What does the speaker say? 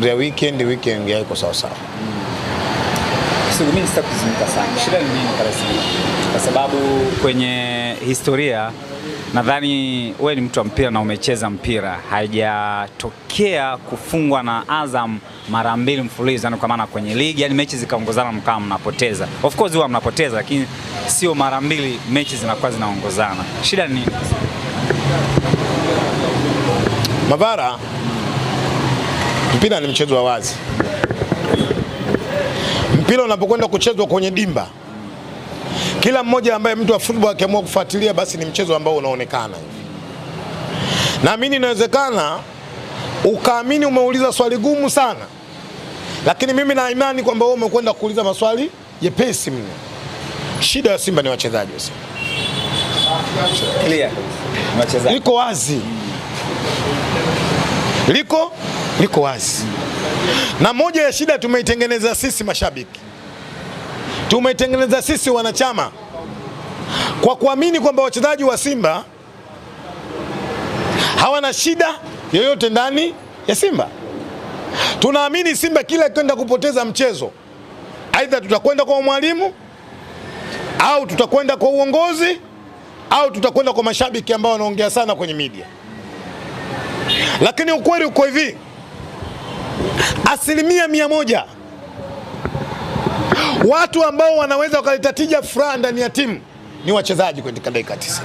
Ya weekend ya iko sawa sawa. Mimi sitakuzungumza sana. Shida ni nini kwa sababu kwenye historia nadhani wewe ni mtu wa mpira na umecheza mpira, haijatokea kufungwa na Azam mara 2 mfululizo, yani kwa maana kwenye ligi, yani mechi zikaongozana mkao mnapoteza. Of course huwa mnapoteza, lakini sio mara 2 mechi zinakuwa zinaongozana. Shida ni nini? Mavara, mpira ni mchezo wa wazi. Mpira unapokwenda kuchezwa kwenye dimba, kila mmoja ambaye mtu wa football akiamua kufuatilia, basi ni mchezo ambao unaonekana hivi. Naamini inawezekana ukaamini umeuliza swali gumu sana, lakini mimi na imani kwamba wewe umekwenda kuuliza maswali yepesi mno. Shida ya Simba ni wachezaji wa Simba. Clear. Wachezaji. Liko wazi. Liko wazi. Na moja ya shida tumeitengeneza sisi mashabiki, tumeitengeneza sisi wanachama, kwa kuamini kwamba wachezaji wa Simba hawana shida yoyote ndani ya Simba. Tunaamini Simba kila kwenda kupoteza mchezo, aidha tutakwenda kwa mwalimu au tutakwenda kwa uongozi au tutakwenda kwa mashabiki ambao wanaongea sana kwenye media. Lakini ukweli uko hivi, 100% watu ambao wanaweza wakaleta tija fulani ndani ya timu ni wachezaji katika dakika 90.